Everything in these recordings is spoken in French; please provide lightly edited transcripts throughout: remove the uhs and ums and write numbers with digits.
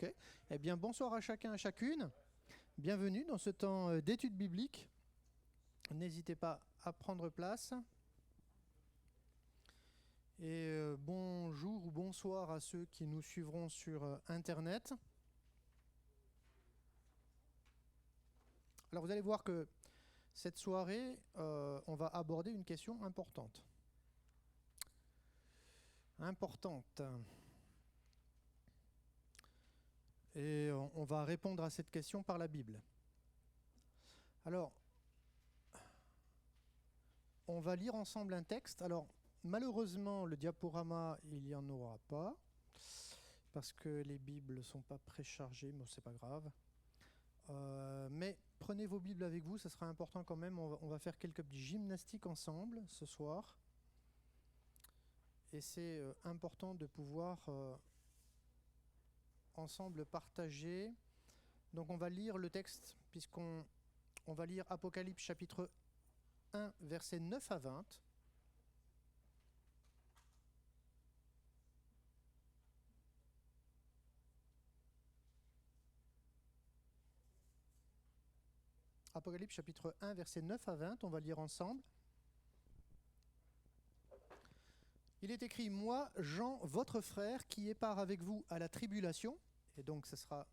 Ok. Eh bien, bonsoir à chacun, à chacune. Bienvenue dans ce temps d'étude biblique. N'hésitez pas à prendre place. Et bonjour ou bonsoir à ceux qui nous suivront sur Internet. Alors, vous allez voir que cette soirée, on va aborder une question importante. Et on va répondre à cette question par la Bible. Alors, on va lire ensemble un texte. Alors, malheureusement, le diaporama, il n'y en aura pas, parce que les Bibles ne sont pas préchargées, mais c'est pas grave. Mais prenez vos Bibles avec vous, ça sera important quand même. On va faire quelques petits gymnastiques ensemble ce soir. Et c'est important de pouvoir ensemble partager. Donc on va lire le texte, puisqu'on va lire Apocalypse chapitre 1, versets 9 à 20. Apocalypse chapitre 1, versets 9 à 20, on va lire ensemble. Il est écrit « Moi, Jean, votre frère, qui est part avec vous à la tribulation », et donc ce sera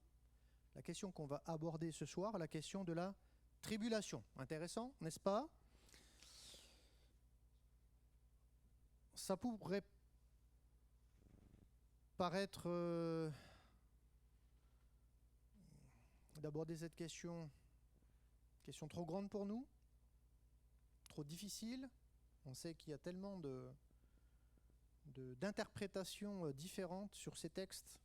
la question qu'on va aborder ce soir, la question de la tribulation. Intéressant, n'est-ce pas? Ça pourrait paraître d'aborder cette question trop grande pour nous, trop difficile. On sait qu'il y a tellement d'interprétations différentes sur ces textes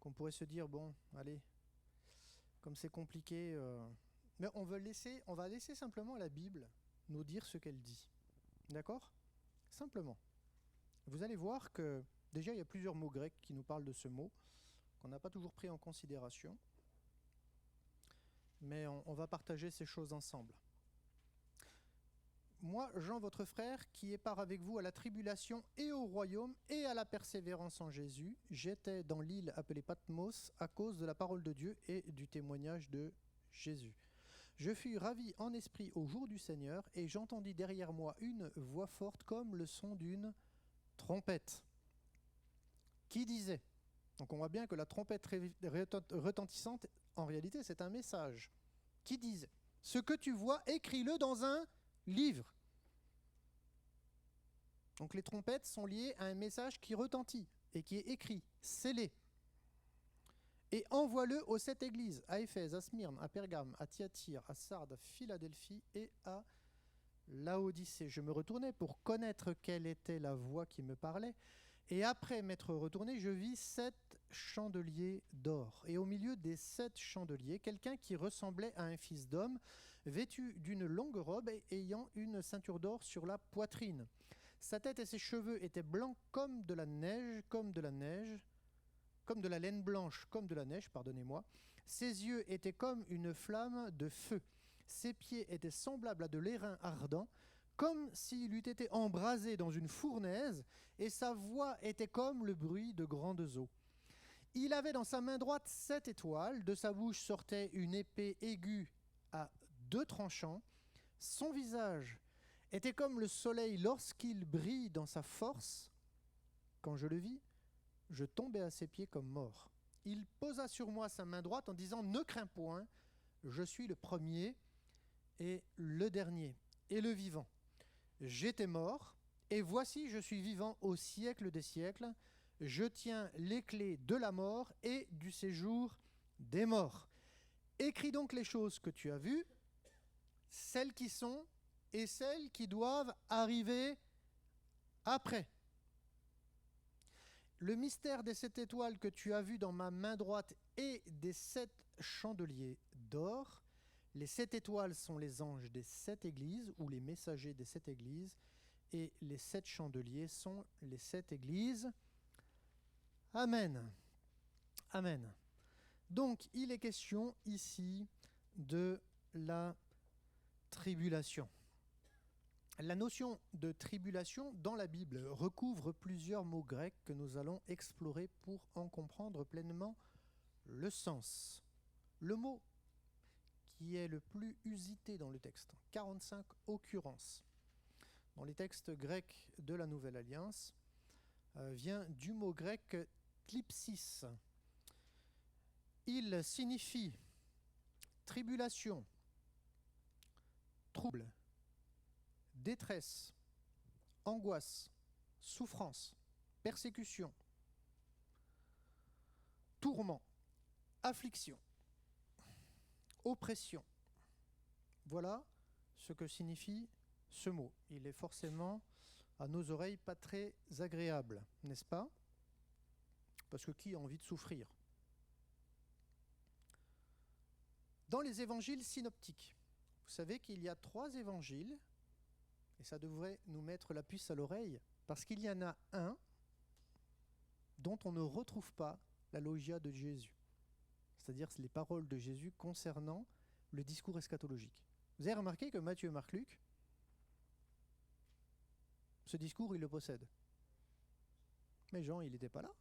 qu'on pourrait se dire, bon, allez, comme c'est compliqué, mais on va laisser simplement la Bible nous dire ce qu'elle dit. D'accord? Simplement. Vous allez voir que, déjà, il y a plusieurs mots grecs qui nous parlent de ce mot, qu'on n'a pas toujours pris en considération, mais on va partager ces choses ensemble. Moi, Jean, votre frère, qui est part avec vous à la tribulation et au royaume et à la persévérance en Jésus, j'étais dans l'île appelée Patmos à cause de la parole de Dieu et du témoignage de Jésus. Je fus ravi en esprit au jour du Seigneur et j'entendis derrière moi une voix forte comme le son d'une trompette qui disait, donc on voit bien que la trompette retentissante, en réalité c'est un message, qui disait, ce que tu vois, écris-le dans un livre. Donc les trompettes sont liées à un message qui retentit et qui est écrit, scellé. Et envoie-le aux 7 églises, à Éphèse, à Smyrne, à Pergame, à Thyatire, à Sardes, à Philadelphie et à Laodicée. Je me retournai pour connaître quelle était la voix qui me parlait. Et après m'être retourné, je vis 7 chandeliers d'or. Et au milieu des 7 chandeliers, quelqu'un qui ressemblait à un fils d'homme, vêtu d'une longue robe et ayant une ceinture d'or sur la poitrine. Sa tête et ses cheveux étaient blancs comme de la neige, comme de la laine blanche, comme de la neige, pardonnez-moi. Ses yeux étaient comme une flamme de feu. Ses pieds étaient semblables à de l'airain ardent, comme s'il eût été embrasé dans une fournaise, et sa voix était comme le bruit de grandes eaux. Il avait dans sa main droite 7 étoiles, de sa bouche sortait une épée aiguë à 2 tranchants. Son visage était comme le soleil lorsqu'il brille dans sa force. Quand je le vis, je tombai à ses pieds comme mort. Il posa sur moi sa main droite en disant « Ne crains point, je suis le premier et le dernier et le vivant. J'étais mort, et voici je suis vivant au siècle des siècles. Je tiens les clés de la mort et du séjour des morts. Écris donc les choses que tu as vues, celles qui sont et celles qui doivent arriver après. Le mystère des 7 étoiles que tu as vues dans ma main droite et des 7 chandeliers d'or. Les 7 étoiles sont les anges des 7 églises ou les messagers des 7 églises, et les 7 chandeliers sont les 7 églises. Amen. Amen. Donc, il est question ici de la tribulation. La notion de tribulation dans la Bible recouvre plusieurs mots grecs que nous allons explorer pour en comprendre pleinement le sens. Le mot qui est le plus usité dans le texte, 45 occurrences dans les textes grecs de la Nouvelle Alliance, vient du mot grec thlipsis. Il signifie tribulation, trouble, détresse, angoisse, souffrance, persécution, tourment, affliction, oppression. Voilà ce que signifie ce mot. Il est forcément à nos oreilles pas très agréable, n'est-ce pas? Parce que qui a envie de souffrir? Dans les évangiles synoptiques, vous savez qu'il y a 3 évangiles, et ça devrait nous mettre la puce à l'oreille, parce qu'il y en a un dont on ne retrouve pas la logia de Jésus, c'est-à-dire les paroles de Jésus concernant le discours eschatologique. Vous avez remarqué que Matthieu, Marc, Luc, ce discours, il le possède. Mais Jean, il n'était pas là.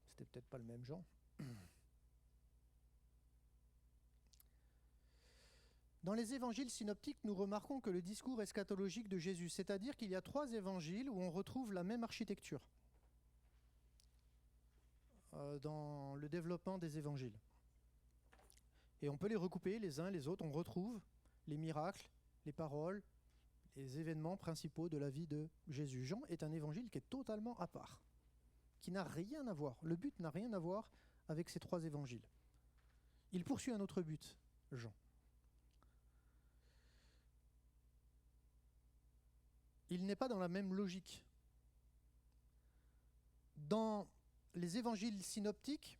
C'était peut-être pas le même Jean. Dans les évangiles synoptiques, nous remarquons que le discours eschatologique de Jésus, c'est-à-dire qu'il y a 3 évangiles où on retrouve la même architecture dans le développement des évangiles. Et on peut les recouper les uns les autres, on retrouve les miracles, les paroles, les événements principaux de la vie de Jésus. Jean est un évangile qui est totalement à part, qui n'a rien à voir. Le but n'a rien à voir avec ces 3 évangiles. Il poursuit un autre but, Jean. Il n'est pas dans la même logique. Dans les évangiles synoptiques,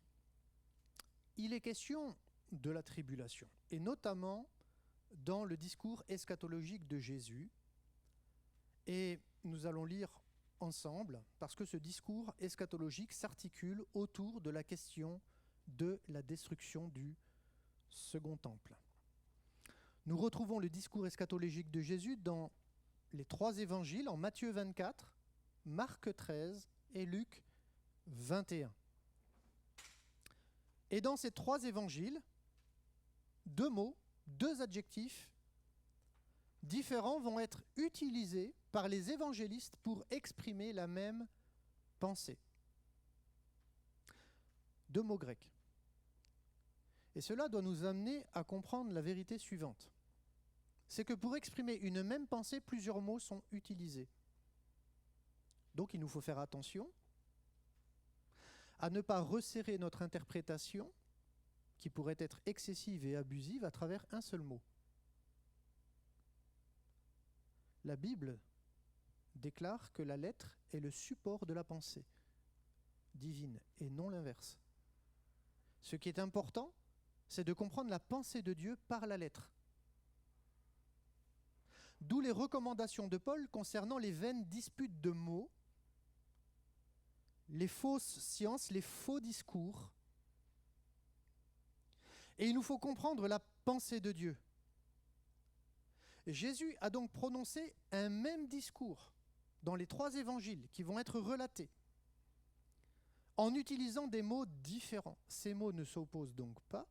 il est question de la tribulation, et notamment dans le discours eschatologique de Jésus. Et nous allons lire ensemble, parce que ce discours eschatologique s'articule autour de la question de la destruction du second temple. Nous retrouvons le discours eschatologique de Jésus dans les 3 évangiles, en Matthieu 24, Marc 13 et Luc 21. Et dans ces 3 évangiles, 2 mots, 2 adjectifs différents vont être utilisés par les évangélistes pour exprimer la même pensée. 2 mots grecs. Et cela doit nous amener à comprendre la vérité suivante. C'est que pour exprimer une même pensée, plusieurs mots sont utilisés. Donc il nous faut faire attention à ne pas resserrer notre interprétation, qui pourrait être excessive et abusive, à travers un seul mot. La Bible déclare que la lettre est le support de la pensée divine, et non l'inverse. Ce qui est important, c'est de comprendre la pensée de Dieu par la lettre. D'où les recommandations de Paul concernant les vaines disputes de mots, les fausses sciences, les faux discours. Et il nous faut comprendre la pensée de Dieu. Jésus a donc prononcé un même discours dans les 3 évangiles qui vont être relatés, en utilisant des mots différents. Ces mots ne s'opposent donc pas,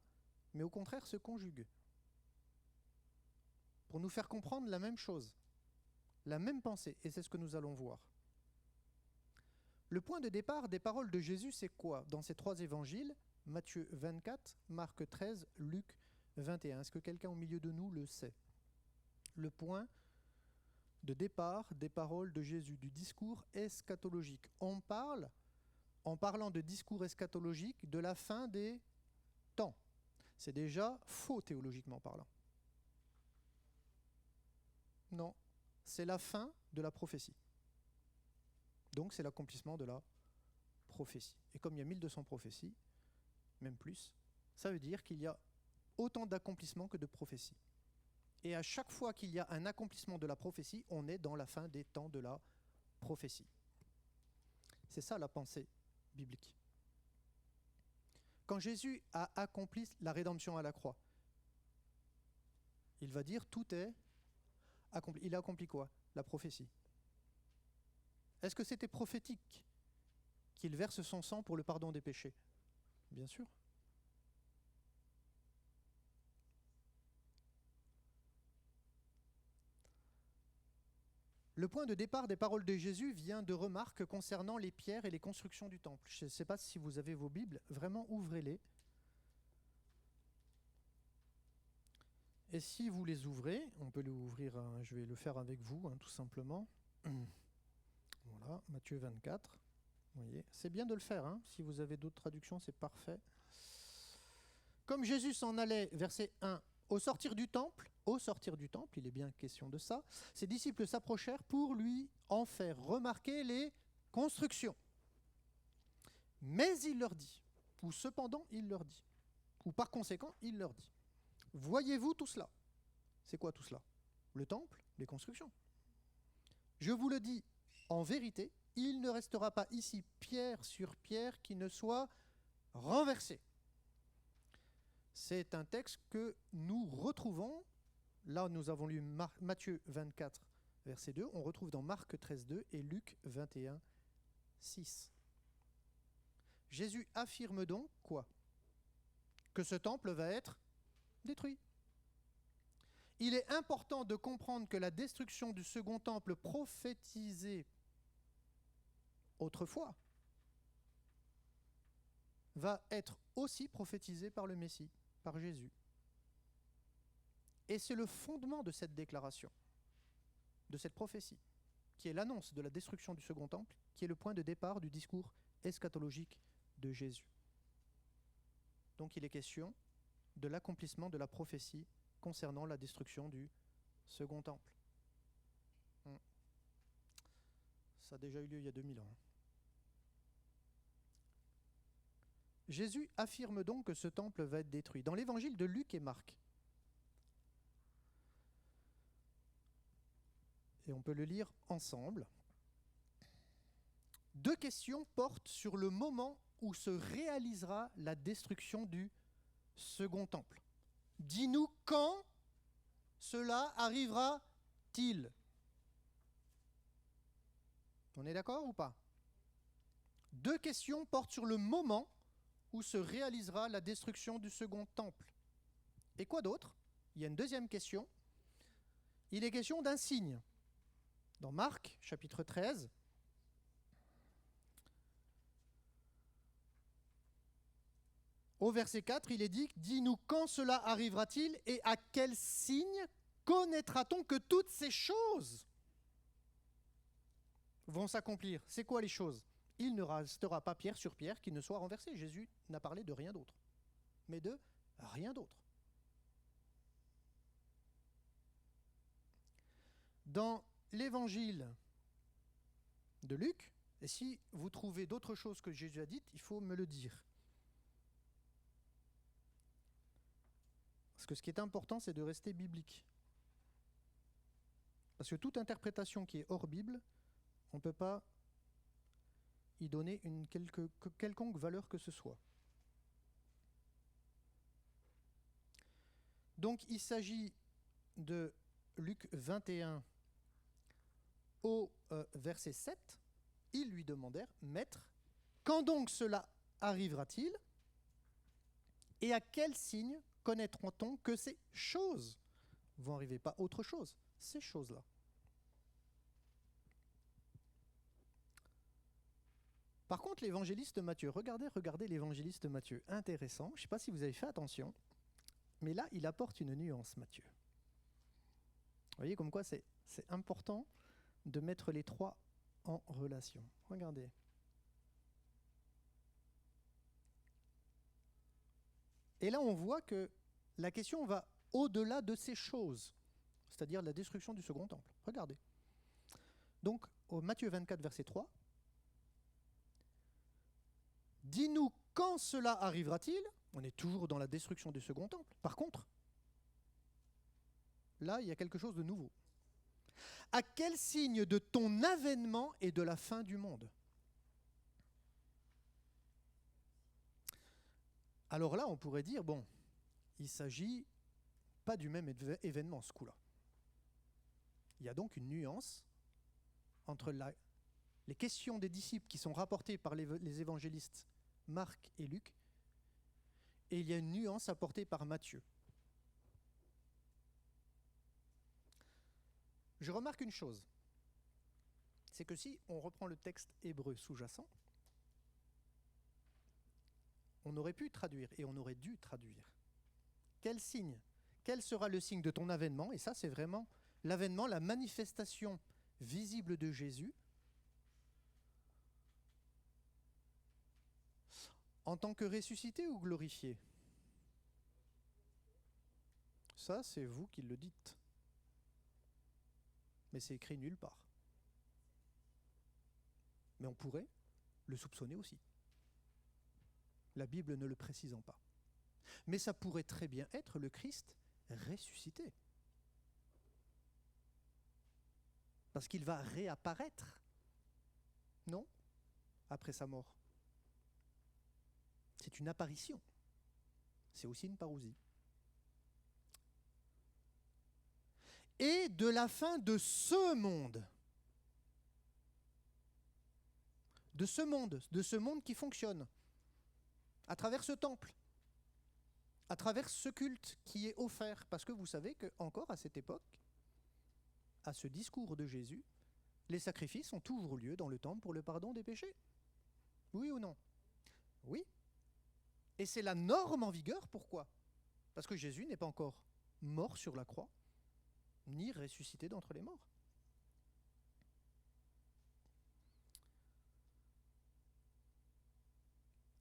mais au contraire se conjuguent, pour nous faire comprendre la même chose, la même pensée, et c'est ce que nous allons voir. Le point de départ des paroles de Jésus, c'est quoi dans ces 3 évangiles, Matthieu 24, Marc 13, Luc 21? Est-ce que quelqu'un au milieu de nous le sait? Le point de départ des paroles de Jésus, du discours eschatologique. On parle, en parlant de discours eschatologique, de la fin des temps. C'est déjà faux théologiquement parlant. Non, c'est la fin de la prophétie. Donc c'est l'accomplissement de la prophétie. Et comme il y a 1200 prophéties, même plus, ça veut dire qu'il y a autant d'accomplissements que de prophéties. Et à chaque fois qu'il y a un accomplissement de la prophétie, on est dans la fin des temps de la prophétie. C'est ça la pensée biblique. Quand Jésus a accompli la rédemption à la croix, il va dire tout est accompli. Il a accompli quoi? La prophétie. Est-ce que c'était prophétique qu'il verse son sang pour le pardon des péchés? Bien sûr. Le point de départ des paroles de Jésus vient de remarques concernant les pierres et les constructions du temple. Je ne sais pas si vous avez vos Bibles, vraiment ouvrez-les. Et si vous les ouvrez, on peut les ouvrir, je vais le faire avec vous, tout simplement. Voilà, Matthieu 24. Vous voyez, c'est bien de le faire, si vous avez d'autres traductions, c'est parfait. Comme Jésus s'en allait, verset 1, au sortir du temple, il est bien question de ça, ses disciples s'approchèrent pour lui en faire remarquer les constructions. Mais il leur dit, ou cependant il leur dit, ou par conséquent il leur dit, voyez-vous tout cela? C'est quoi tout cela? Le temple, les constructions. Je vous le dis, en vérité, il ne restera pas ici pierre sur pierre qui ne soit renversée. C'est un texte que nous retrouvons, là nous avons lu Matthieu 24, verset 2, on retrouve dans Marc 13, 2 et Luc 21, 6. Jésus affirme donc quoi? Que ce temple va être détruit. Il est important de comprendre que la destruction du second temple prophétisée autrefois va être aussi prophétisée par le Messie, par Jésus. Et c'est le fondement de cette déclaration, de cette prophétie, qui est l'annonce de la destruction du second temple, qui est le point de départ du discours eschatologique de Jésus. Donc il est question de l'accomplissement de la prophétie concernant la destruction du second temple. Ça a déjà eu lieu il y a 2000 ans. Jésus affirme donc que ce temple va être détruit. Dans l'évangile de Luc et Marc, et on peut le lire ensemble, deux questions portent sur le moment où se réalisera la destruction du second temple. Dis-nous quand cela arrivera-t-il? On est d'accord ou pas? Deux questions portent sur le moment où se réalisera la destruction du second temple. Et quoi d'autre? Il y a une deuxième question. Il est question d'un signe. Dans Marc, chapitre 13, au verset 4, il est dit « Dis-nous quand cela arrivera-t-il et à quel signe connaîtra-t-on que toutes ces choses vont s'accomplir ?» C'est quoi les choses? Il ne restera pas pierre sur pierre qui ne soit renversée. Jésus n'a parlé de rien d'autre, mais de rien d'autre. Dans l'évangile de Luc, et si vous trouvez d'autres choses que Jésus a dites, il faut me le dire. Parce que ce qui est important, c'est de rester biblique. Parce que toute interprétation qui est hors Bible, on ne peut pas y donner une quelconque valeur que ce soit. Donc il s'agit de Luc 21 au verset 7. Ils lui demandèrent, « Maître, quand donc cela arrivera-t-il? Et à quel signe connaîtra-t-on que ces choses vont arriver ?» Pas autre chose, ces choses-là. Par contre, l'évangéliste Matthieu, regardez l'évangéliste Matthieu, intéressant, je ne sais pas si vous avez fait attention, mais là, il apporte une nuance, Matthieu. Vous voyez comme quoi c'est important de mettre les trois en relation. Regardez. Et là, on voit que la question va au-delà de ces choses, c'est-à-dire la destruction du second temple. Regardez. Donc, au Matthieu 24, verset 3, « Dis-nous quand cela arrivera-t-il ?» On est toujours dans la destruction du second temple. Par contre, là, il y a quelque chose de nouveau. « À quel signe de ton avènement et de la fin du monde ?» Alors là, on pourrait dire, bon, il ne s'agit pas du même événement ce coup-là. Il y a donc une nuance entre les questions des disciples qui sont rapportées par les évangélistes Marc et Luc, et il y a une nuance apportée par Matthieu. Je remarque une chose, c'est que si on reprend le texte hébreu sous-jacent, on aurait pu traduire et on aurait dû traduire. Quel signe? Quel sera le signe de ton avènement? Et ça, c'est vraiment l'avènement, la manifestation visible de Jésus en tant que ressuscité ou glorifié? Ça, c'est vous qui le dites. Mais c'est écrit nulle part. Mais on pourrait le soupçonner aussi, la Bible ne le précisant pas. Mais ça pourrait très bien être le Christ ressuscité. Parce qu'il va réapparaître, non? Après sa mort. C'est une apparition. C'est aussi une parousie. Et de la fin de ce monde. De ce monde qui fonctionne. À travers ce temple. À travers ce culte qui est offert. Parce que vous savez qu'encore à cette époque, à ce discours de Jésus, les sacrifices ont toujours lieu dans le temple pour le pardon des péchés. Oui ou non? Oui. Et c'est la norme en vigueur, pourquoi? Parce que Jésus n'est pas encore mort sur la croix, ni ressuscité d'entre les morts.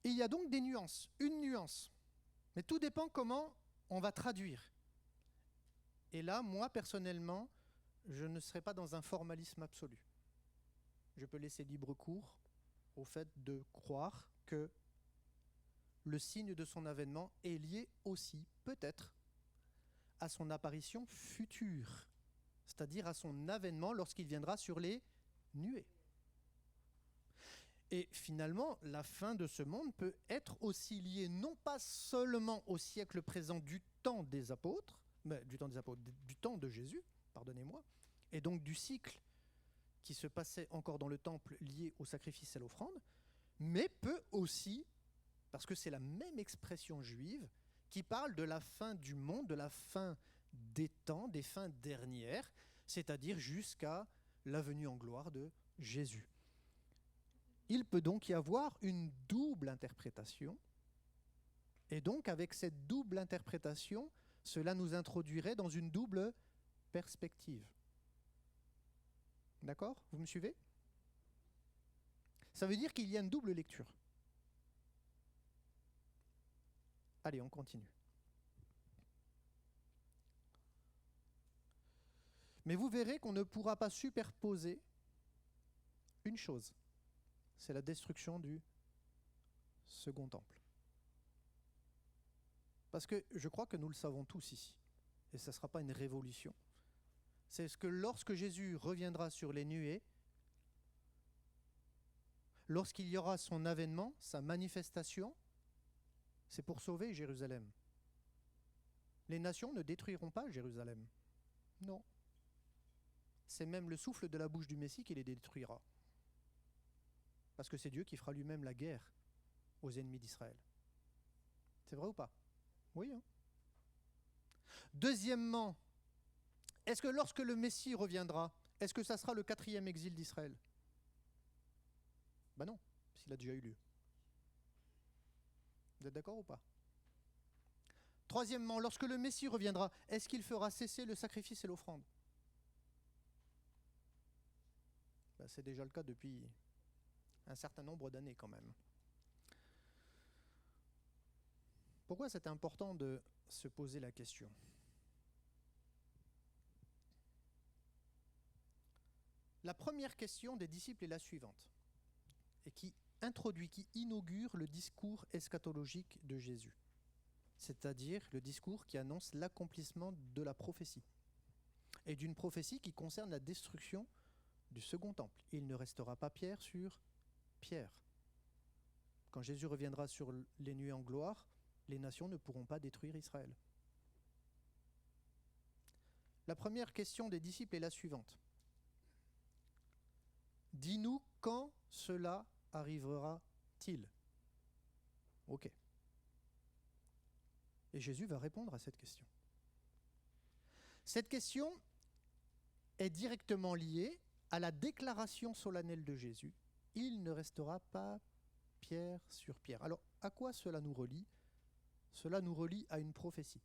Et il y a donc des nuances, une nuance. Mais tout dépend comment on va traduire. Et là, moi, personnellement, je ne serai pas dans un formalisme absolu. Je peux laisser libre cours au fait de croire que le signe de son avènement est lié aussi, peut-être, à son apparition future, c'est-à-dire à son avènement lorsqu'il viendra sur les nuées. Et finalement, la fin de ce monde peut être aussi liée non pas seulement au siècle présent du temps des apôtres, du temps de Jésus, pardonnez-moi, et donc du cycle qui se passait encore dans le temple lié au sacrifice et à l'offrande, mais peut aussi, parce que c'est la même expression juive, qui parle de la fin du monde, de la fin des temps, des fins dernières, c'est-à-dire jusqu'à la venue en gloire de Jésus. Il peut donc y avoir une double interprétation, et donc avec cette double interprétation, cela nous introduirait dans une double perspective. D'accord? Vous me suivez? Ça veut dire qu'il y a une double lecture. Allez, on continue. Mais vous verrez qu'on ne pourra pas superposer une chose. C'est la destruction du second temple. Parce que je crois que nous le savons tous ici, et ça ne sera pas une révolution. C'est ce que lorsque Jésus reviendra sur les nuées, lorsqu'il y aura son avènement, sa manifestation, c'est pour sauver Jérusalem. Les nations ne détruiront pas Jérusalem. Non. C'est même le souffle de la bouche du Messie qui les détruira. Parce que c'est Dieu qui fera lui-même la guerre aux ennemis d'Israël. C'est vrai ou pas? Oui. Hein. Deuxièmement, est-ce que lorsque le Messie reviendra, est-ce que ça sera le 4e exil d'Israël? Ben non, s'il a déjà eu lieu. Vous êtes d'accord ou pas? Troisièmement, lorsque le Messie reviendra, est-ce qu'il fera cesser le sacrifice et l'offrande? Ben, c'est déjà le cas depuis un certain nombre d'années quand même. Pourquoi c'est important de se poser la question? La première question des disciples est la suivante, et qui inaugure le discours eschatologique de Jésus, c'est-à-dire le discours qui annonce l'accomplissement de la prophétie, et d'une prophétie qui concerne la destruction du second temple. Il ne restera pas pierre sur pierre. Quand Jésus reviendra sur les nuées en gloire, les nations ne pourront pas détruire Israël. La première question des disciples est la suivante. Dis-nous quand cela arrivera-t-il? Ok. Et Jésus va répondre à cette question. Cette question est directement liée à la déclaration solennelle de Jésus. Il ne restera pas pierre sur pierre. Alors, à quoi cela nous relie? Cela nous relie à une prophétie.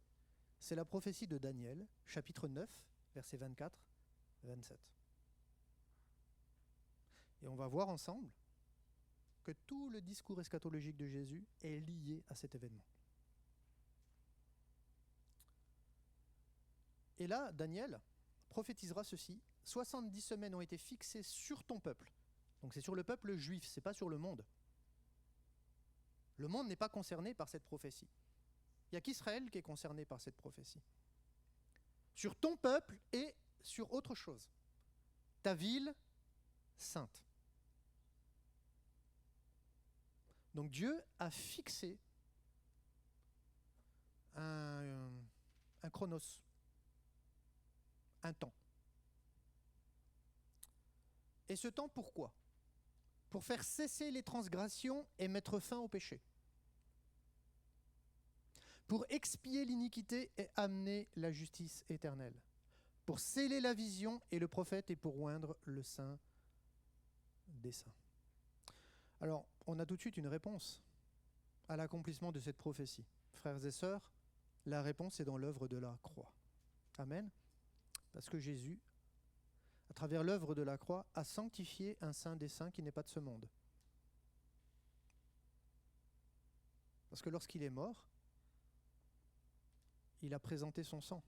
C'est la prophétie de Daniel, chapitre 9, versets 24, 27. Et on va voir ensemble que tout le discours eschatologique de Jésus est lié à cet événement. Et là, Daniel prophétisera ceci. 70 semaines ont été fixées sur ton peuple. Donc c'est sur le peuple juif, c'est pas sur le monde. Le monde n'est pas concerné par cette prophétie. Il n'y a qu'Israël qui est concerné par cette prophétie. Sur ton peuple et sur autre chose. Ta ville sainte. Donc Dieu a fixé un chronos, un temps. Et ce temps, pourquoi? Pour faire cesser les transgressions et mettre fin au péché. Pour expier l'iniquité et amener la justice éternelle. Pour sceller la vision et le prophète et pour oindre le saint des saints. Alors, on a tout de suite une réponse à l'accomplissement de cette prophétie. Frères et sœurs, la réponse est dans l'œuvre de la croix. Amen. Parce que Jésus, à travers l'œuvre de la croix, a sanctifié un saint des saints qui n'est pas de ce monde. Parce que lorsqu'il est mort, il a présenté son sang.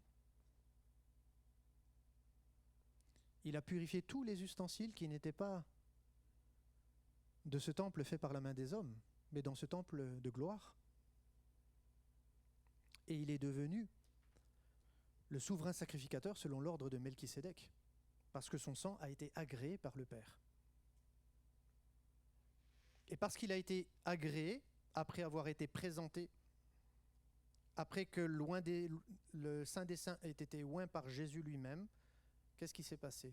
Il a purifié tous les ustensiles qui n'étaient pas de ce temple fait par la main des hommes, mais dans ce temple de gloire. Et il est devenu le souverain sacrificateur selon l'ordre de Melchisédek, parce que son sang a été agréé par le Père. Et parce qu'il a été agréé, après avoir été présenté, après que le Saint des Saints ait été oint par Jésus lui-même, qu'est-ce qui s'est passé?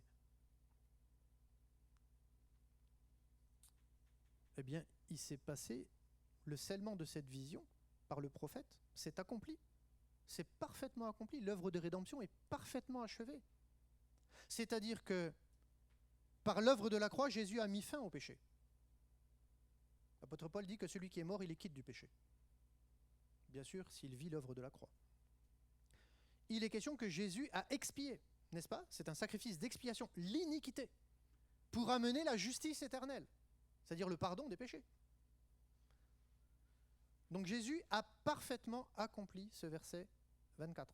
Eh bien, il s'est passé le scellement de cette vision par le prophète, c'est accompli. C'est parfaitement accompli. L'œuvre de rédemption est parfaitement achevée. C'est-à-dire que par l'œuvre de la croix, Jésus a mis fin au péché. L'apôtre Paul dit que celui qui est mort, il est quitte du péché. Bien sûr, s'il vit l'œuvre de la croix. Il est question que Jésus a expié, n'est-ce pas? C'est un sacrifice d'expiation, l'iniquité, pour amener la justice éternelle, c'est-à-dire le pardon des péchés. Donc Jésus a parfaitement accompli ce verset 24.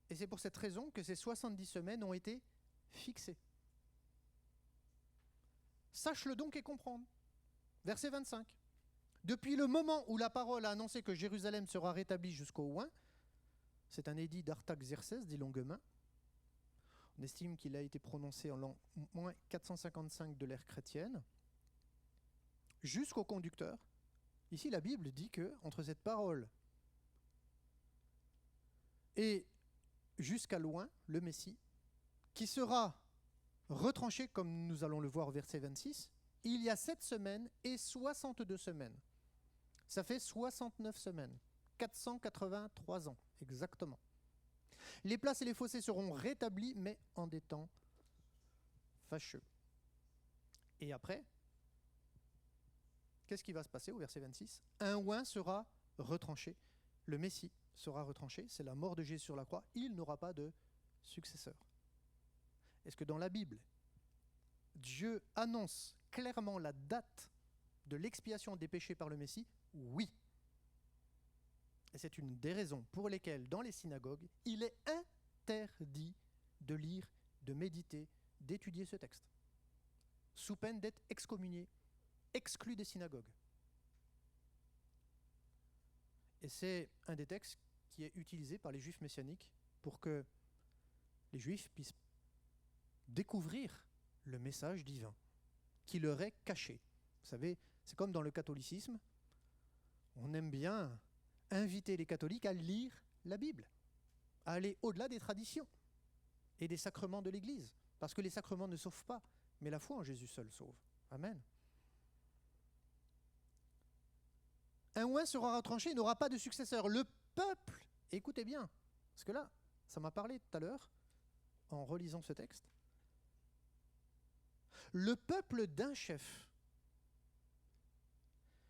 Et c'est pour cette raison que ces 70 semaines ont été fixées. Sache-le donc et comprendre. Verset 25. Depuis le moment où la parole a annoncé que Jérusalem sera rétablie jusqu'au oint, c'est un édit d'Artaxerxès, dit Longuemain. On estime qu'il a été prononcé en l'an moins 455 de l'ère chrétienne, jusqu'au conducteur. Ici, la Bible dit que entre cette parole et jusqu'à loin, le Messie, qui sera retranché, comme nous allons le voir au verset 26, il y a 7 semaines et 62 semaines. Ça fait 69 semaines, 483 ans, exactement. Les places et les fossés seront rétablis, mais en des temps fâcheux. Et après, qu'est-ce qui va se passer au verset 26? Un oint sera retranché, le Messie sera retranché, c'est la mort de Jésus sur la croix, il n'aura pas de successeur. Est-ce que dans la Bible, Dieu annonce clairement la date de l'expiation des péchés par le Messie? Oui. Et c'est une des raisons pour lesquelles, dans les synagogues, il est interdit de lire, de méditer, d'étudier ce texte, sous peine d'être excommunié, exclu des synagogues. Et c'est un des textes qui est utilisé par les Juifs messianiques pour que les Juifs puissent découvrir le message divin qui leur est caché. Vous savez, c'est comme dans le catholicisme. on aime bien inviter les catholiques à lire la Bible, à aller au-delà des traditions et des sacrements de l'Église. Parce que les sacrements ne sauvent pas, mais la foi en Jésus seul sauve. Amen. Un oint sera retranché, il n'aura pas de successeur. Le peuple, écoutez bien, parce que là, ça m'a parlé tout à l'heure, en relisant ce texte. Le peuple d'un chef.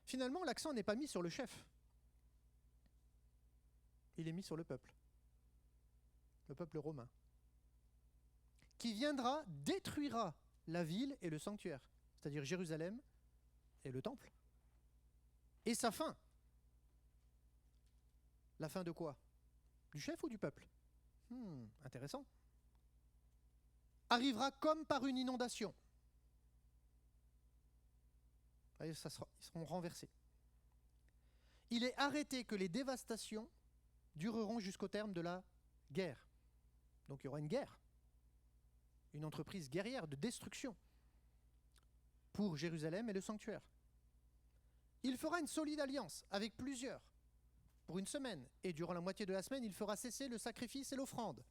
Finalement, l'accent n'est pas mis sur le chef. Il est mis sur le peuple romain, qui viendra, détruira la ville et le sanctuaire, c'est-à-dire Jérusalem et le temple. Et sa fin. La fin de quoi? Du chef ou du peuple? Intéressant. Arrivera comme par une inondation. Ils seront renversés. Il est arrêté que les dévastations dureront jusqu'au terme de la guerre. Donc il y aura une guerre, une entreprise guerrière de destruction pour Jérusalem et le sanctuaire. Il fera une solide alliance avec plusieurs pour une semaine, et durant la moitié de la semaine, il fera cesser le sacrifice et l'offrande.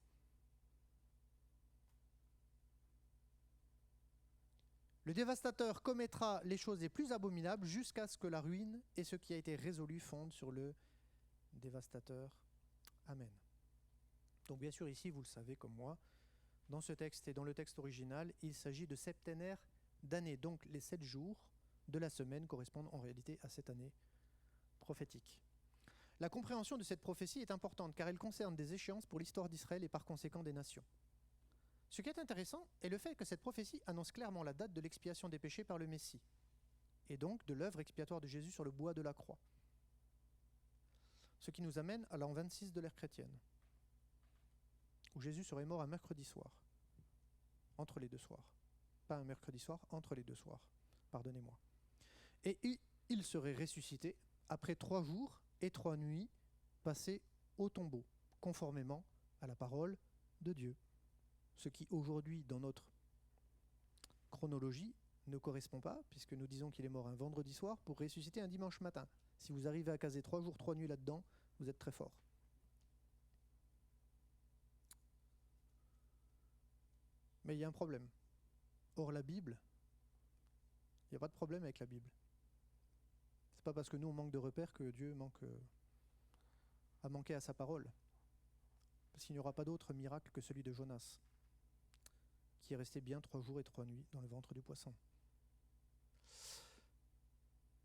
Le dévastateur commettra les choses les plus abominables jusqu'à ce que la ruine et ce qui a été résolu fondent sur le dévastateur. Amen. Donc bien sûr, ici, vous le savez comme moi, dans ce texte et dans le texte original, il s'agit de septénaire d'années. Donc les 7 jours de la semaine correspondent en réalité à cette année prophétique. La compréhension de cette prophétie est importante car elle concerne des échéances pour l'histoire d'Israël et par conséquent des nations. Ce qui est intéressant est le fait que cette prophétie annonce clairement la date de l'expiation des péchés par le Messie, et donc de l'œuvre expiatoire de Jésus sur le bois de la croix. Ce qui nous amène à l'an 26 de l'ère chrétienne, où Jésus serait mort un mercredi soir, entre les deux soirs. Pas un mercredi soir, entre les deux soirs, pardonnez-moi. Et il serait ressuscité après 3 jours et 3 nuits passées au tombeau, conformément à la parole de Dieu. Ce qui aujourd'hui, dans notre chronologie, ne correspond pas, puisque nous disons qu'il est mort un vendredi soir pour ressusciter un dimanche matin. Si vous arrivez à caser 3 jours, 3 nuits là-dedans, vous êtes très fort. Mais il y a un problème. Or, la Bible, il n'y a pas de problème avec la Bible. C'est pas parce que nous, on manque de repères que Dieu a manqué à sa parole. Parce qu'il n'y aura pas d'autre miracle que celui de Jonas, qui est resté bien 3 jours et 3 nuits dans le ventre du poisson.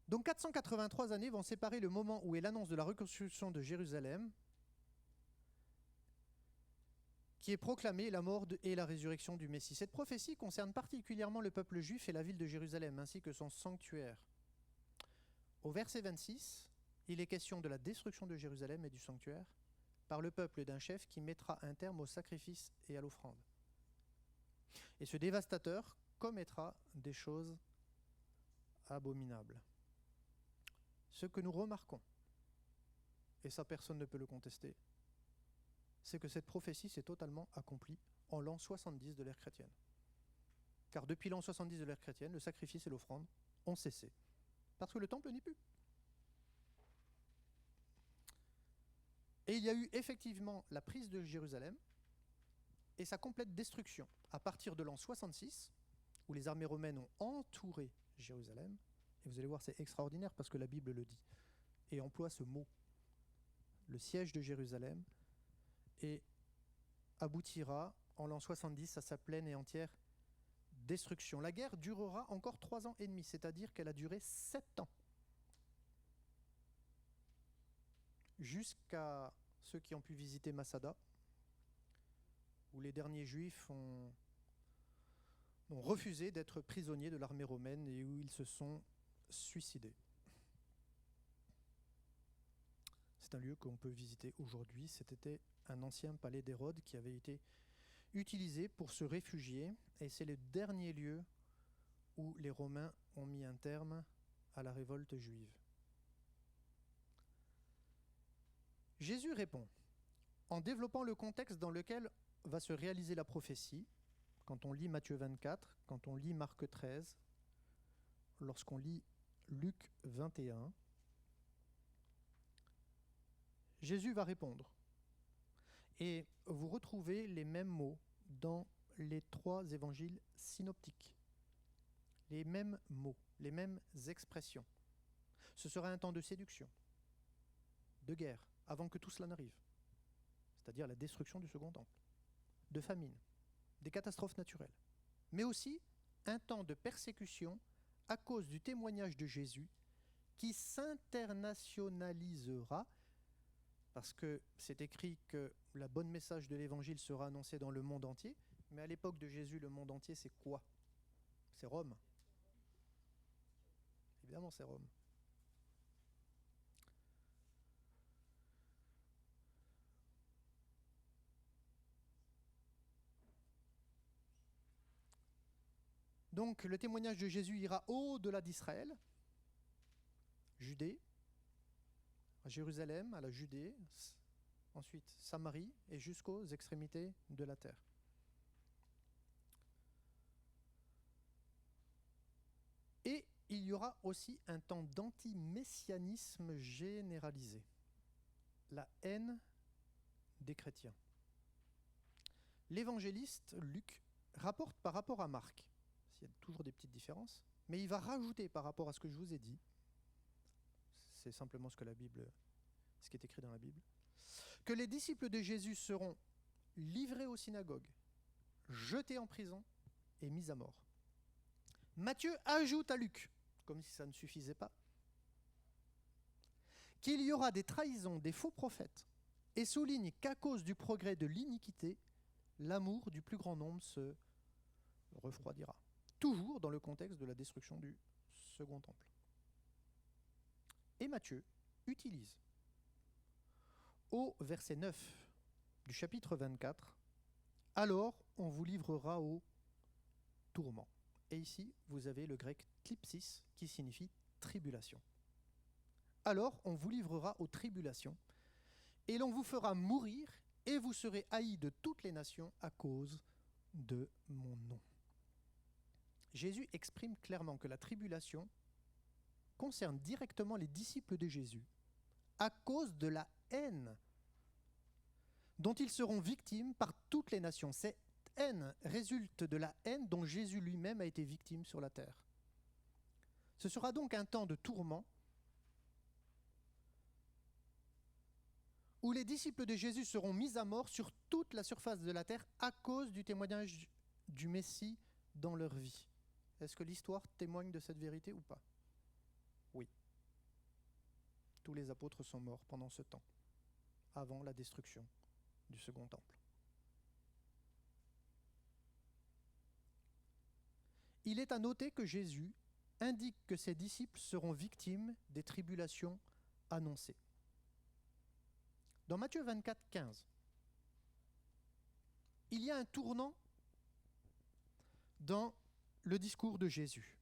Donc 483 années vont séparer le moment où est l'annonce de la reconstruction de Jérusalem, qui est proclamée la mort et la résurrection du Messie. Cette prophétie concerne particulièrement le peuple juif et la ville de Jérusalem, ainsi que son sanctuaire. Au verset 26, il est question de la destruction de Jérusalem et du sanctuaire par le peuple d'un chef qui mettra un terme au sacrifice et à l'offrande. Et ce dévastateur commettra des choses abominables. Ce que nous remarquons, et ça personne ne peut le contester, c'est que cette prophétie s'est totalement accomplie en l'an 70 de l'ère chrétienne. Car depuis l'an 70 de l'ère chrétienne, le sacrifice et l'offrande ont cessé. Parce que le temple n'y est plus. Et il y a eu effectivement la prise de Jérusalem et sa complète destruction à partir de l'an 66, où les armées romaines ont entouré Jérusalem. Et vous allez voir, c'est extraordinaire parce que la Bible le dit et emploie ce mot. Le siège de Jérusalem et aboutira en l'an 70 à sa pleine et entière destruction. La guerre durera encore 3 ans et demi, c'est-à-dire qu'elle a duré 7 ans. Jusqu'à ceux qui ont pu visiter Masada, où les derniers juifs ont refusé d'être prisonniers de l'armée romaine et où ils se sont suicidés. C'est un lieu qu'on peut visiter aujourd'hui. C'était un ancien palais d'Hérode qui avait été utilisé pour se réfugier, et c'est le dernier lieu où les Romains ont mis un terme à la révolte juive. Jésus répond, en développant le contexte dans lequel va se réaliser la prophétie, quand on lit Matthieu 24, quand on lit Marc 13, lorsqu'on lit Luc 21, Jésus va répondre. Et vous retrouvez les mêmes mots dans les 3 évangiles synoptiques. Les mêmes mots, les mêmes expressions. Ce sera un temps de séduction, de guerre, avant que tout cela n'arrive. C'est-à-dire la destruction du second temple, de famine, des catastrophes naturelles. Mais aussi un temps de persécution à cause du témoignage de Jésus qui s'internationalisera, parce que c'est écrit que la bonne message de l'évangile sera annoncée dans le monde entier, mais à l'époque de Jésus, le monde entier, c'est quoi? C'est Rome. Évidemment, c'est Rome. Donc, le témoignage de Jésus ira au-delà d'Israël, Judée, à Jérusalem, à la Judée, ensuite Samarie et jusqu'aux extrémités de la terre. Et il y aura aussi un temps d'anti-messianisme généralisé, la haine des chrétiens. L'évangéliste Luc rapporte par rapport à Marc, il y a toujours des petites différences, mais il va rajouter par rapport à ce que je vous ai dit, c'est simplement ce qui est écrit dans la Bible, que les disciples de Jésus seront livrés aux synagogues, jetés en prison et mis à mort. Matthieu ajoute à Luc, comme si ça ne suffisait pas, qu'il y aura des trahisons, des faux prophètes, et souligne qu'à cause du progrès de l'iniquité, l'amour du plus grand nombre se refroidira. Toujours dans le contexte de la destruction du second temple. Et Matthieu utilise au verset 9 du chapitre 24, « Alors on vous livrera au tourment ». Et ici, vous avez le grec thlipsis qui signifie tribulation. « Alors on vous livrera aux tribulations, et l'on vous fera mourir, et vous serez haïs de toutes les nations à cause de mon nom. » Jésus exprime clairement que la tribulation concerne directement les disciples de Jésus à cause de la haine dont ils seront victimes par toutes les nations. Cette haine résulte de la haine dont Jésus lui-même a été victime sur la terre. Ce sera donc un temps de tourment où les disciples de Jésus seront mis à mort sur toute la surface de la terre à cause du témoignage du Messie dans leur vie. Est-ce que l'histoire témoigne de cette vérité ou pas? Oui. Tous les apôtres sont morts pendant ce temps, avant la destruction du second temple. Il est à noter que Jésus indique que ses disciples seront victimes des tribulations annoncées. Dans Matthieu 24, 15, il y a un tournant dans le discours de Jésus.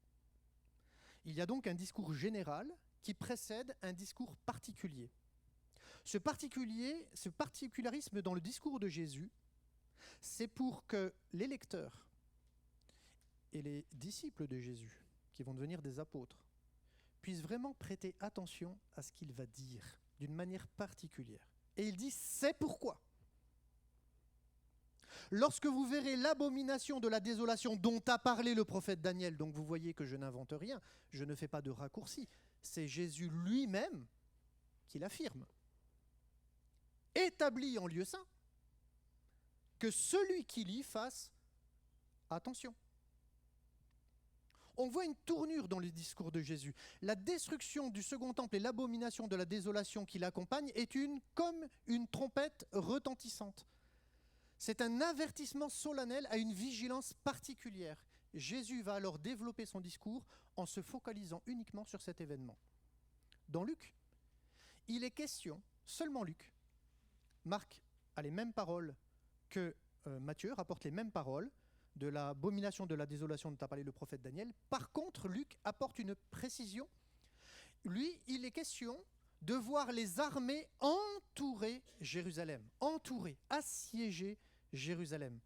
Il y a donc un discours général qui précède un discours particulier. Ce particularisme dans le discours de Jésus, c'est pour que les lecteurs et les disciples de Jésus, qui vont devenir des apôtres, puissent vraiment prêter attention à ce qu'il va dire d'une manière particulière. Et il dit, c'est pourquoi. Lorsque vous verrez l'abomination de la désolation dont a parlé le prophète Daniel, donc vous voyez que je n'invente rien, je ne fais pas de raccourci, c'est Jésus lui-même qui l'affirme. Établi en lieu saint, que celui qui lit fasse attention. On voit une tournure dans le discours de Jésus. La destruction du second temple et l'abomination de la désolation qui l'accompagne est comme une trompette retentissante. C'est un avertissement solennel à une vigilance particulière. Jésus va alors développer son discours en se focalisant uniquement sur cet événement. Dans Luc, il est question, seulement Luc, Marc a les mêmes paroles que Matthieu, rapporte les mêmes paroles de l'abomination de la désolation dont a parlé le prophète Daniel. Par contre, Luc apporte une précision. Lui, il est question de voir les armées entourer Jérusalem, assiéger Jérusalem.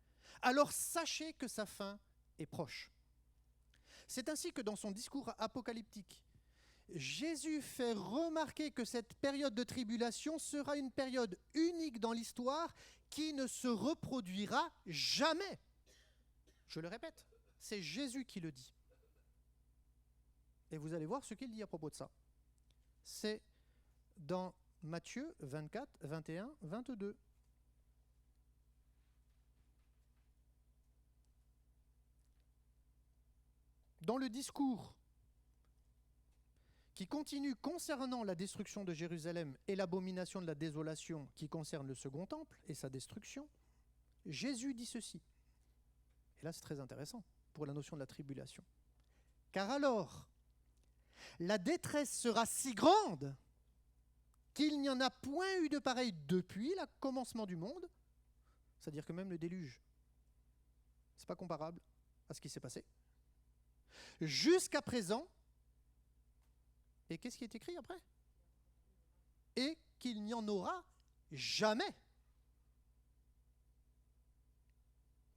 Alors sachez que sa fin est proche. C'est ainsi que dans son discours apocalyptique, Jésus fait remarquer que cette période de tribulation sera une période unique dans l'histoire qui ne se reproduira jamais. Je le répète, c'est Jésus qui le dit. Et vous allez voir ce qu'il dit à propos de ça. C'est dans Matthieu 24, 21, 22. Dans le discours qui continue concernant la destruction de Jérusalem et l'abomination de la désolation qui concerne le second temple et sa destruction, Jésus dit ceci. Et là, c'est très intéressant pour la notion de la tribulation. Car alors, la détresse sera si grande qu'il n'y en a point eu de pareil depuis le commencement du monde, c'est-à-dire que même le déluge, c'est pas comparable à ce qui s'est passé, jusqu'à présent. Et qu'est-ce qui est écrit après? Et qu'il n'y en aura jamais.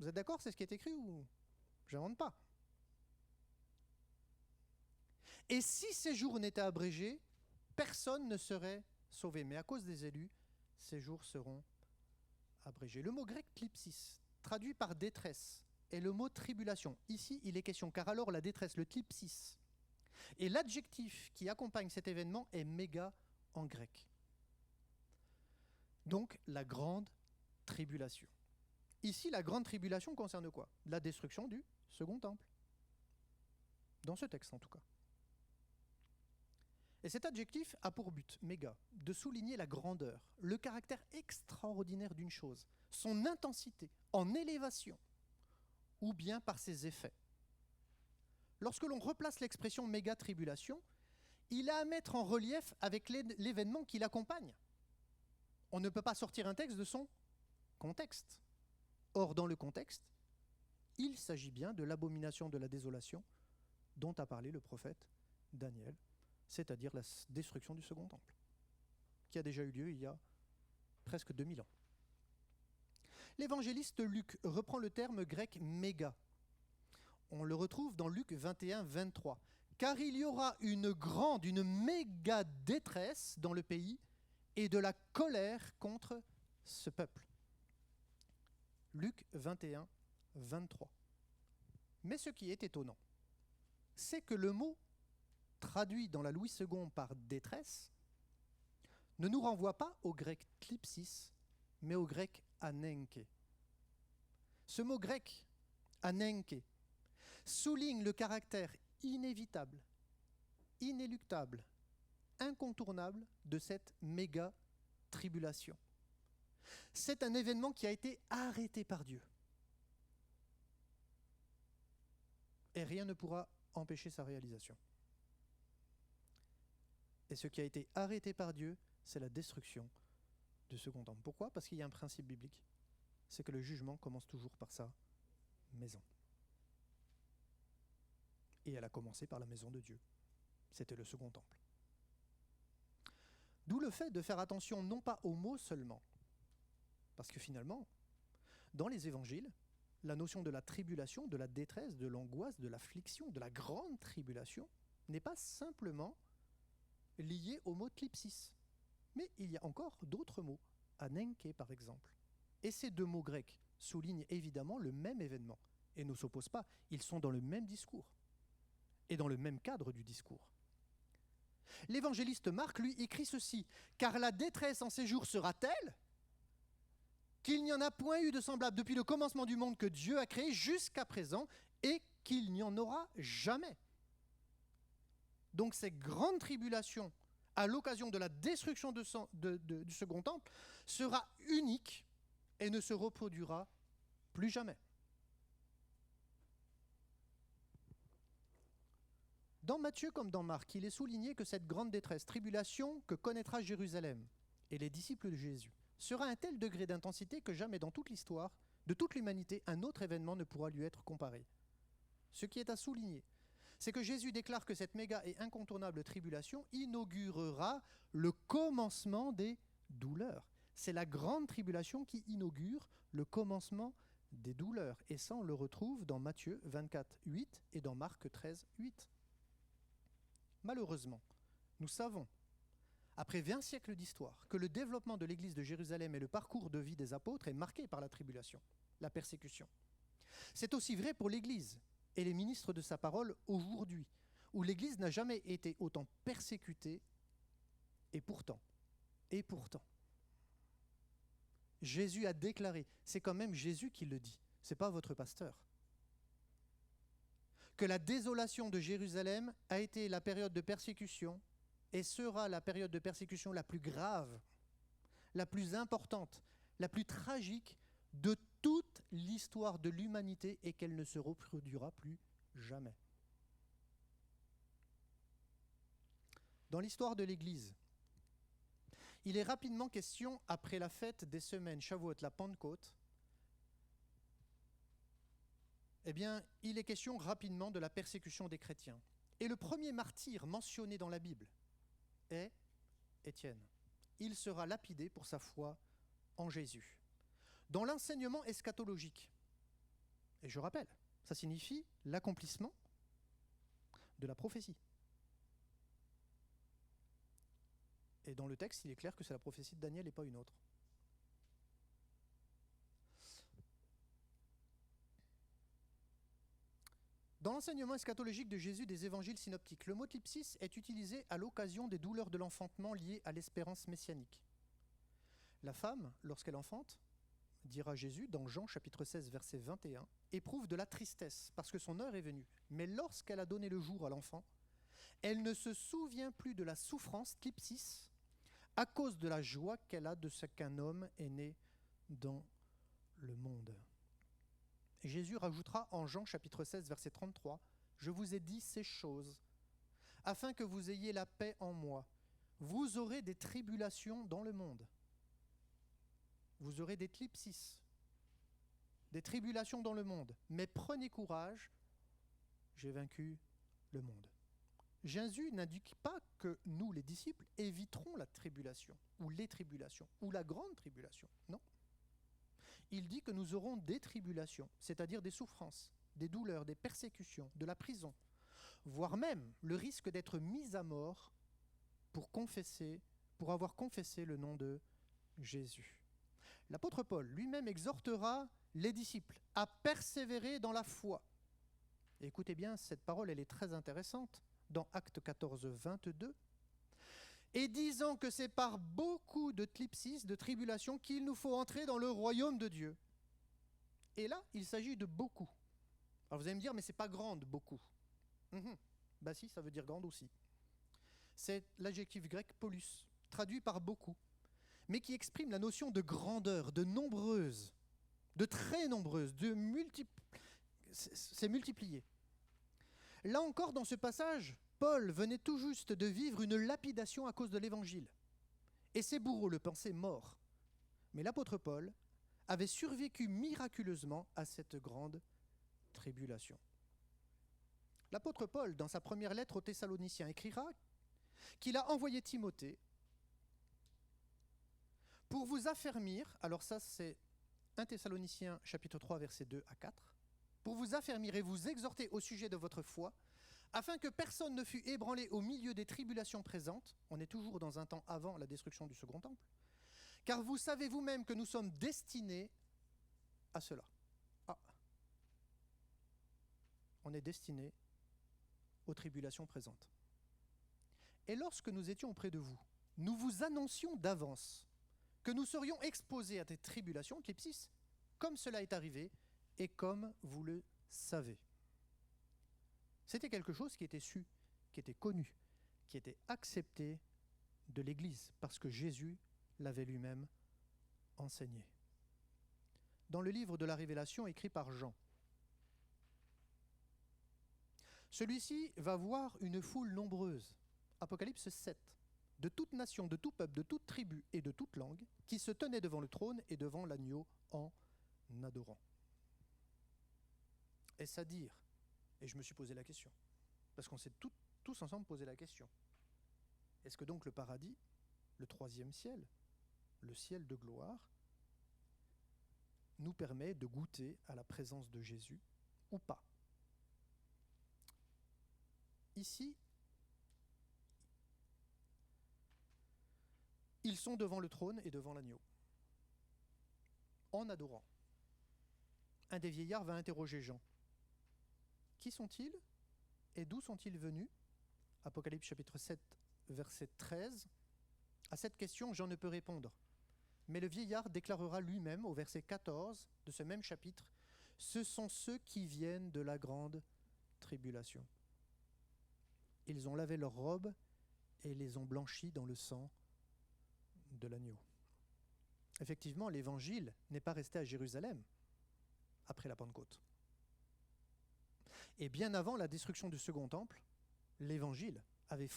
Vous êtes d'accord? C'est ce qui est écrit ou j'invente pas? Et si ces jours n'étaient abrégés, personne ne serait sauvé. Mais à cause des élus, ces jours seront abrégés. Le mot grec thlipsis, traduit par détresse, est le mot tribulation. Ici, il est question, car alors la détresse, le thlipsis, et l'adjectif qui accompagne cet événement est méga en grec. Donc, la grande tribulation. Ici, la grande tribulation concerne quoi? La destruction du second temple. Dans ce texte, en tout cas. Et cet adjectif a pour but, méga, de souligner la grandeur, le caractère extraordinaire d'une chose, son intensité en élévation, ou bien par ses effets. Lorsque l'on replace l'expression méga-tribulation, il a à mettre en relief avec l'événement qui l'accompagne. On ne peut pas sortir un texte de son contexte. Or, dans le contexte, il s'agit bien de l'abomination de la désolation dont a parlé le prophète Daniel, c'est-à-dire la destruction du second temple, qui a déjà eu lieu il y a presque 2000 ans. L'évangéliste Luc reprend le terme grec méga. On le retrouve dans Luc 21, 23. Car il y aura une grande, une méga détresse dans le pays et de la colère contre ce peuple. Luc 21, 23. Mais ce qui est étonnant, c'est que le mot traduit dans la Louis II par détresse ne nous renvoie pas au grec thlipsis, mais au grec anenke. Ce mot grec, anenke, souligne le caractère inévitable, inéluctable, incontournable de cette méga tribulation. C'est un événement qui a été arrêté par Dieu. Et rien ne pourra empêcher sa réalisation. Et ce qui a été arrêté par Dieu, c'est la destruction du second temple. Pourquoi? Parce qu'il y a un principe biblique. C'est que le jugement commence toujours par sa maison. Et elle a commencé par la maison de Dieu. C'était le second temple. D'où le fait de faire attention non pas aux mots seulement, parce que finalement, dans les évangiles, la notion de la tribulation, de la détresse, de l'angoisse, de l'affliction, de la grande tribulation, n'est pas simplement liée au mot thlipsis. Mais il y a encore d'autres mots, anenke par exemple. Et ces deux mots grecs soulignent évidemment le même événement et ne s'opposent pas, ils sont dans le même discours et dans le même cadre du discours. L'évangéliste Marc, lui, écrit ceci: « Car la détresse en ces jours sera telle qu'il n'y en a point eu de semblable depuis le commencement du monde que Dieu a créé jusqu'à présent, et qu'il n'y en aura jamais. » Donc ces grandes tribulations, à l'occasion de la destruction du second temple, sera unique et ne se reproduira plus jamais. Dans Matthieu comme dans Marc, il est souligné que cette grande détresse, tribulation que connaîtra Jérusalem et les disciples de Jésus, sera à un tel degré d'intensité que jamais dans toute l'histoire de toute l'humanité, un autre événement ne pourra lui être comparé. Ce qui est à souligner, c'est que Jésus déclare que cette méga et incontournable tribulation inaugurera le commencement des douleurs. C'est la grande tribulation qui inaugure le commencement des douleurs. Et ça, on le retrouve dans Matthieu 24, 8 et dans Marc 13, 8. Malheureusement, Nous savons, après 20 siècles d'histoire, que le développement de l'Église de Jérusalem et le parcours de vie des apôtres est marqué par la tribulation, la persécution. C'est aussi vrai pour l'Église et les ministres de sa parole aujourd'hui, où l'Église n'a jamais été autant persécutée, et pourtant, Jésus a déclaré, c'est quand même Jésus qui le dit, c'est pas votre pasteur, que la désolation de Jérusalem a été la période de persécution et sera la période de persécution la plus grave, la plus importante, la plus tragique de toute l'histoire de l'humanité et qu'elle ne se reproduira plus jamais. Dans l'histoire de l'Église, il est rapidement question, après la fête des semaines, Shavuot, la Pentecôte, eh bien, il est question rapidement de la persécution des chrétiens. Et le premier martyr mentionné dans la Bible est Étienne. Il sera lapidé pour sa foi en Jésus. Dans l'enseignement eschatologique, et je rappelle, ça signifie l'accomplissement de la prophétie. Et dans le texte, il est clair que c'est la prophétie de Daniel et pas une autre. Dans l'enseignement eschatologique de Jésus des évangiles synoptiques, le mot thlipsis est utilisé à l'occasion des douleurs de l'enfantement liées à l'espérance messianique. La femme, lorsqu'elle enfante, dira Jésus dans Jean chapitre 16 verset 21, éprouve de la tristesse parce que son heure est venue. Mais lorsqu'elle a donné le jour à l'enfant, elle ne se souvient plus de la souffrance, thlipsis, à cause de la joie qu'elle a de ce qu'un homme est né dans le monde. Et Jésus rajoutera en Jean chapitre 16 verset 33, « Je vous ai dit ces choses, afin que vous ayez la paix en moi. Vous aurez des tribulations dans le monde. Vous aurez des thlipsis, des tribulations dans le monde. Mais prenez courage, j'ai vaincu le monde. » Jésus n'indique pas que nous, les disciples, éviterons la tribulation, ou les tribulations, ou la grande tribulation. Non. Il dit que nous aurons des tribulations, c'est-à-dire des souffrances, des douleurs, des persécutions, de la prison, voire même le risque d'être mis à mort pour avoir confessé le nom de Jésus. L'apôtre Paul lui-même exhortera les disciples à persévérer dans la foi. Et écoutez bien, cette parole, elle est très intéressante. Dans Actes 14, 22, et disant que c'est par beaucoup de thlipsis, de tribulations, qu'il nous faut entrer dans le royaume de Dieu. Et là, il s'agit de beaucoup. Alors vous allez me dire, mais c'est pas grande, beaucoup. Ben si, ça veut dire grande aussi. C'est l'adjectif grec polus, traduit par beaucoup, mais qui exprime la notion de grandeur, de nombreuse, de très nombreuse, c'est multiplié. Là encore, dans ce passage, Paul venait tout juste de vivre une lapidation à cause de l'Évangile. Et ses bourreaux le pensaient mort. Mais l'apôtre Paul avait survécu miraculeusement à cette grande tribulation. L'apôtre Paul, dans sa première lettre aux Thessaloniciens, écrira qu'il a envoyé Timothée pour vous affermir, alors ça c'est 1 Thessaloniciens chapitre 3 versets 2 à 4, pour vous affermir et vous exhorter au sujet de votre foi, afin que personne ne fût ébranlé au milieu des tribulations présentes. On est toujours dans un temps avant la destruction du second temple. Car vous savez vous-même que nous sommes destinés à cela. On est destinés aux tribulations présentes. Et lorsque nous étions auprès de vous, nous vous annoncions d'avance que nous serions exposés à des tribulations, thlipsis, comme cela est arrivé, et comme vous le savez. C'était quelque chose qui était su, qui était connu, qui était accepté de l'Église, parce que Jésus l'avait lui-même enseigné. Dans le livre de la Révélation écrit par Jean, celui-ci va voir une foule nombreuse, Apocalypse 7, de toute nation, de tout peuple, de toute tribu et de toute langue, qui se tenaient devant le trône et devant l'agneau en adorant. Est-ce à dire, et je me suis posé la question, parce qu'on s'est tous ensemble posé la question, est-ce que donc le paradis, le troisième ciel, le ciel de gloire, nous permet de goûter à la présence de Jésus ou pas? Ici, Ils sont devant le trône et devant l'agneau, en adorant. Un des vieillards va interroger Jean. Qui sont-ils et d'où sont-ils venus? Apocalypse chapitre 7, verset 13. À cette question, Jean ne peut répondre. Mais le vieillard déclarera lui-même au verset 14 de ce même chapitre, « Ce sont ceux qui viennent de la grande tribulation. Ils ont lavé leurs robes et les ont blanchis dans le sang de l'agneau. » Effectivement, l'évangile n'est pas resté à Jérusalem après la Pentecôte. Et bien avant la destruction du second temple, l'évangile avait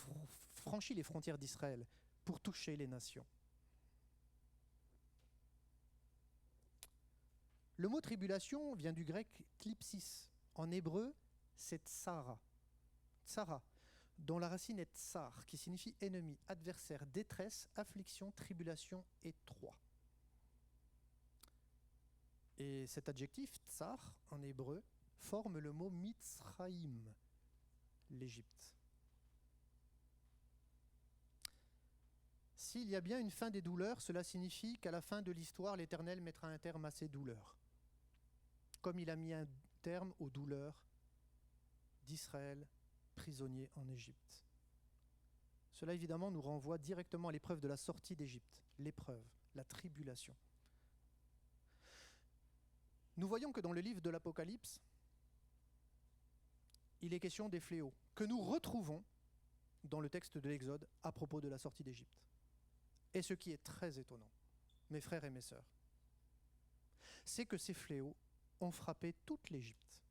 franchi les frontières d'Israël pour toucher les nations. Le mot tribulation vient du grec thlipsis. En hébreu, c'est tsara. Tsara, dont la racine est tsar, qui signifie ennemi, adversaire, détresse, affliction, tribulation et troi. Et cet adjectif, tsar, en hébreu, forme le mot Mitzraïm, l'Égypte. S'il y a bien une fin des douleurs, cela signifie qu'à la fin de l'histoire, l'Éternel mettra un terme à ces douleurs, comme il a mis un terme aux douleurs d'Israël, prisonnier en Égypte. Cela évidemment nous renvoie directement à l'épreuve de la sortie d'Égypte, l'épreuve, la tribulation. Nous voyons que dans le livre de l'Apocalypse, il est question des fléaux que nous retrouvons dans le texte de l'Exode à propos de la sortie d'Égypte. Et ce qui est très étonnant, mes frères et mes sœurs, c'est que ces fléaux ont frappé toute l'Égypte,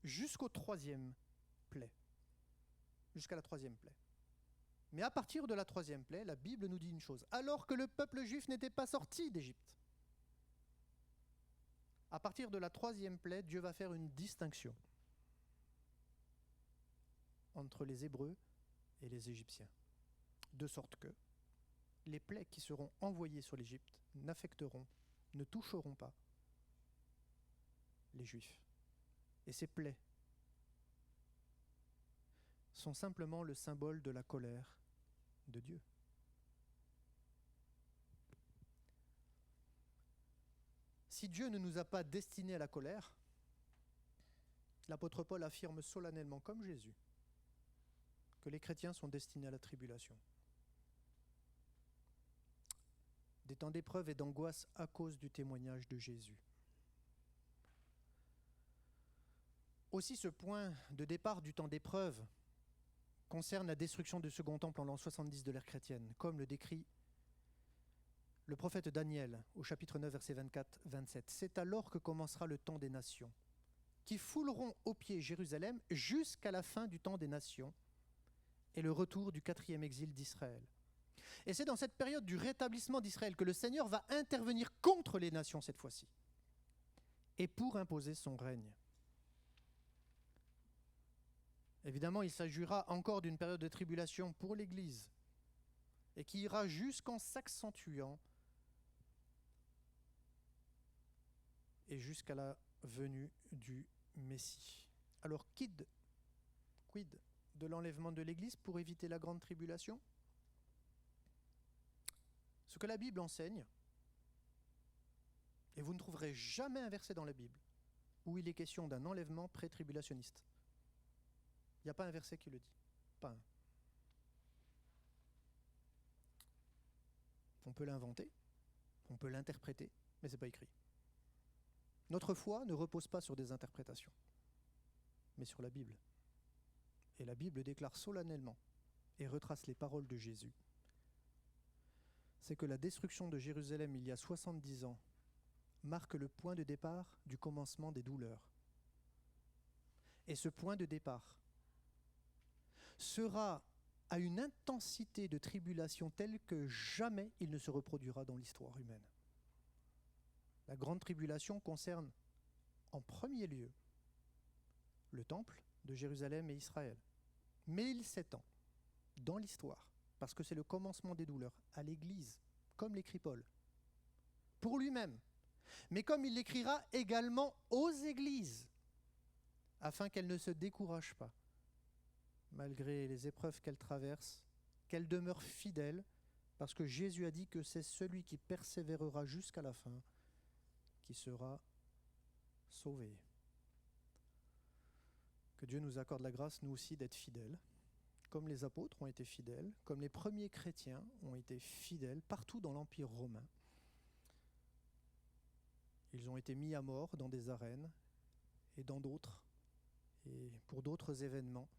jusqu'au troisième plaie, jusqu'à la troisième plaie. Mais à partir de la troisième plaie, la Bible nous dit une chose, alors que le peuple juif n'était pas sorti d'Égypte. À partir de la troisième plaie, Dieu va faire une distinction entre les Hébreux et les Égyptiens, de sorte que les plaies qui seront envoyées sur l'Égypte n'affecteront, ne toucheront pas les Juifs. Et ces plaies sont simplement le symbole de la colère de Dieu. Si Dieu ne nous a pas destinés à la colère, l'apôtre Paul affirme solennellement, comme Jésus, que les chrétiens sont destinés à la tribulation. Des temps d'épreuve et d'angoisse à cause du témoignage de Jésus. Aussi, ce point de départ du temps d'épreuve concerne la destruction du second temple en l'an 70 de l'ère chrétienne, comme le décrit le prophète Daniel au chapitre 9, versets 24-27. C'est alors que commencera le temps des nations, qui fouleront aux pieds Jérusalem jusqu'à la fin du temps des nations et le retour du 4e exil d'Israël. Et c'est dans cette période du rétablissement d'Israël que le Seigneur va intervenir contre les nations cette fois-ci, et pour imposer son règne. Évidemment, il s'agira encore d'une période de tribulation pour l'Église, et qui ira jusqu'en s'accentuant et jusqu'à la venue du Messie. Alors, quid de l'enlèvement de l'Église pour éviter la grande tribulation? Ce que la Bible enseigne, et vous ne trouverez jamais un verset dans la Bible où il est question d'un enlèvement pré-tribulationniste. Il n'y a pas un verset qui le dit. Pas un. On peut l'inventer, on peut l'interpréter, mais ce n'est pas écrit. Notre foi ne repose pas sur des interprétations, mais sur la Bible. Et la Bible déclare solennellement et retrace les paroles de Jésus. C'est que la destruction de Jérusalem il y a 70 ans marque le point de départ du commencement des douleurs. Et ce point de départ sera à une intensité de tribulation telle que jamais il ne se reproduira dans l'histoire humaine. La grande tribulation concerne en premier lieu le temple de Jérusalem et Israël. 1700 ans dans l'histoire, parce que c'est le commencement des douleurs à l'Église, comme l'écrit Paul, pour lui-même, mais comme il l'écrira également aux églises, afin qu'elles ne se découragent pas, malgré les épreuves qu'elles traversent, qu'elles demeurent fidèles Parce que Jésus a dit que c'est celui qui persévérera jusqu'à la fin qui sera sauvé. Que Dieu nous accorde la grâce, nous aussi, d'être fidèles, comme les apôtres ont été fidèles, comme les premiers chrétiens ont été fidèles partout dans l'Empire romain. Ils ont été mis à mort dans des arènes et dans d'autres, et pour d'autres événements.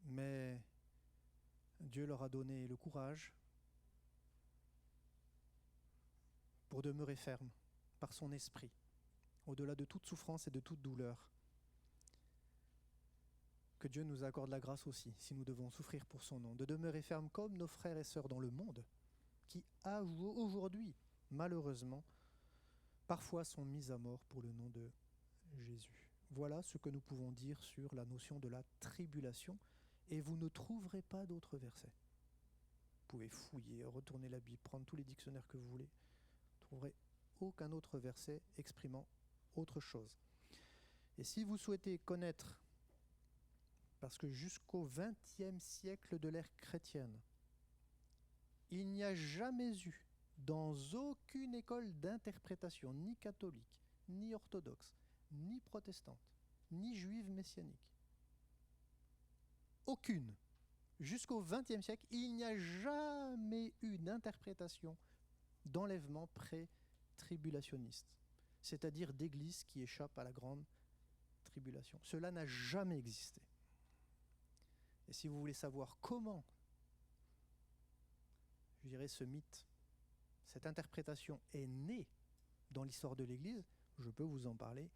Mais Dieu leur a donné le courage pour demeurer ferme par son esprit, au-delà de toute souffrance et de toute douleur. Que Dieu nous accorde la grâce aussi, si nous devons souffrir pour son nom, de demeurer ferme comme nos frères et sœurs dans le monde, qui aujourd'hui, malheureusement, parfois sont mis à mort pour le nom de Jésus. Voilà ce que nous pouvons dire sur la notion de la tribulation, et vous ne trouverez pas d'autres versets. Vous pouvez fouiller, retourner la Bible, prendre tous les dictionnaires que vous voulez, vous ne trouverez aucun autre verset exprimant autre chose. Et si vous souhaitez connaître, parce que jusqu'au XXe siècle de l'ère chrétienne, il n'y a jamais eu, dans aucune école d'interprétation, ni catholique, ni orthodoxe, ni protestante, ni juive messianique, aucune, jusqu'au XXe siècle, il n'y a jamais eu d'interprétation d'enlèvement pré-tribulationniste, c'est-à-dire d'église qui échappe à la grande tribulation. Cela n'a jamais existé. Et si vous voulez savoir comment, je dirais, ce mythe, cette interprétation est née dans l'histoire de l'Église, je peux vous en parler.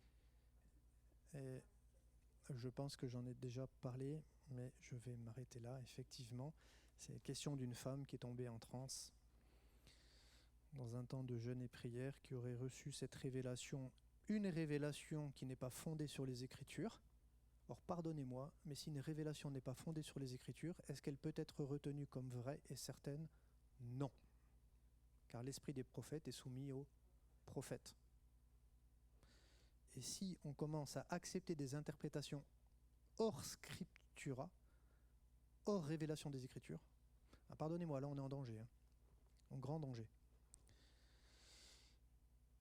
Et je pense que j'en ai déjà parlé, mais je vais m'arrêter là. Effectivement, c'est la question d'une femme qui est tombée en transe dans un temps de jeûne et prière, qui aurait reçu cette révélation, une révélation qui n'est pas fondée sur les Écritures. Or, pardonnez-moi, mais si une révélation n'est pas fondée sur les Écritures, est-ce qu'elle peut être retenue comme vraie et certaine ? Non. Car l'esprit des prophètes est soumis aux prophètes. Et si on commence à accepter des interprétations hors scriptura, hors révélation des Écritures, pardonnez-moi, là on est en danger, en grand danger.